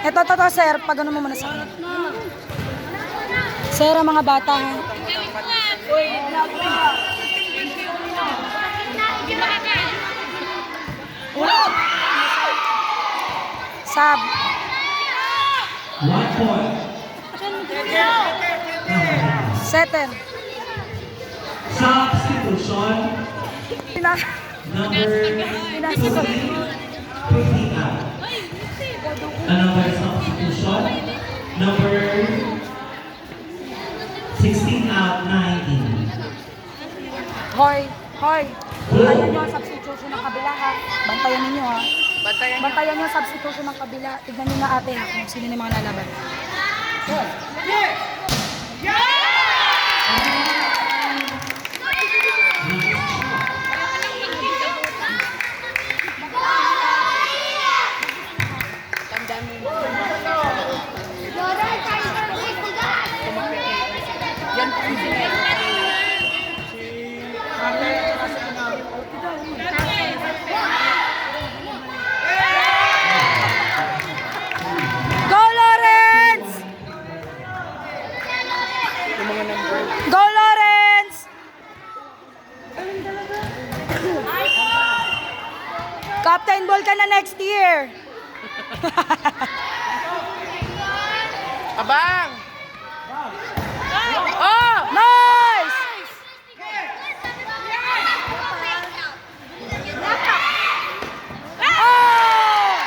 Ito, sir. Pag ano mo muna sa akin. Sir, ang mga bata. Sab. 1 point. Setter. Substitution. Number 15 out. Another substitution. Number 16 out, 19. Hoy. Bantayan nyo ang substitution ng kabila, ha? Bantayan ninyo, ha? Bantayan nyo ang substitution ng kabila. Tignan nyo na ate, ha? Kung sino yung mga lalaban. Go, Lawrence! Go, Lawrence! Captain ball ka na next year. Abang! Oh! Nice! Oh!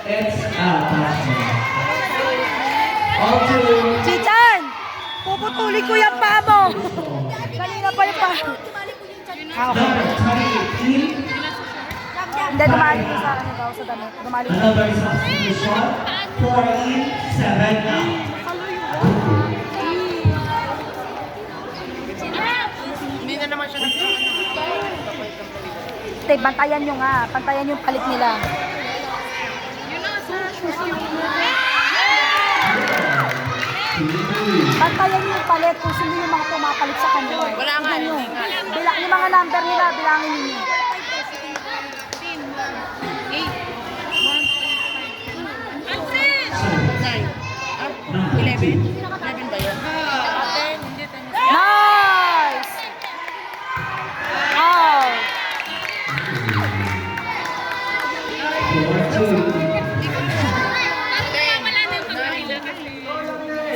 It's out. All to Chichan! Puputuli ko yung paa mo. Kanina pa yung paa. number 20. Hindi, dumali ko sa akin daw sa damit. Dumali ko. Another substitution. 14, 7 out. Hindi na naman siya Te, bantayan nyo nga. Bantayan yung palit nila. Bantayan nyo yung palit kung sino yung mga pumapalit sa kanila. Wala nga, Tignan nyo. hindi nga. Yung mga number nila, bilangin ninyo. Number 2. 11 ba yun? Nice! Oh! 4-2.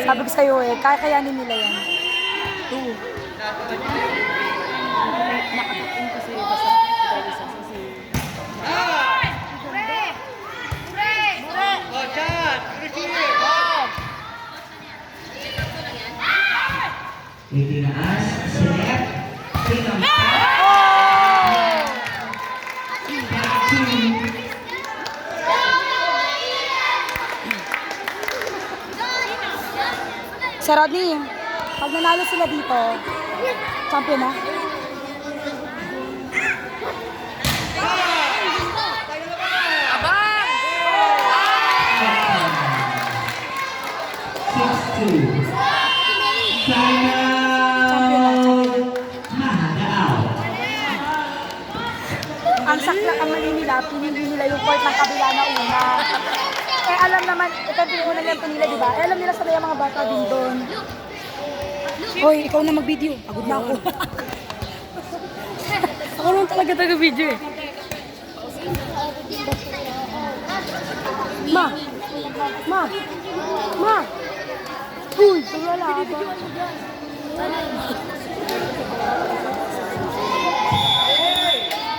Sabi ko sa'yo eh, kakayanin nila yan. Itinaas, select, pinampas, Oh! Sir Rodney, pag nanalo sila dito, champion na. Abang! 6-2. China Mahadao. Ang sakla ang mali nila, pinili nila yung court ng kabila na una. Eh alam naman, ito yung una nilang pinili, di ba? Eh alam nila sabay ang mga bata din doon. Hoy, ikaw na mag-video. Pagod na ako. Ako lang talaga taga-video eh. Ma! Uy, wala.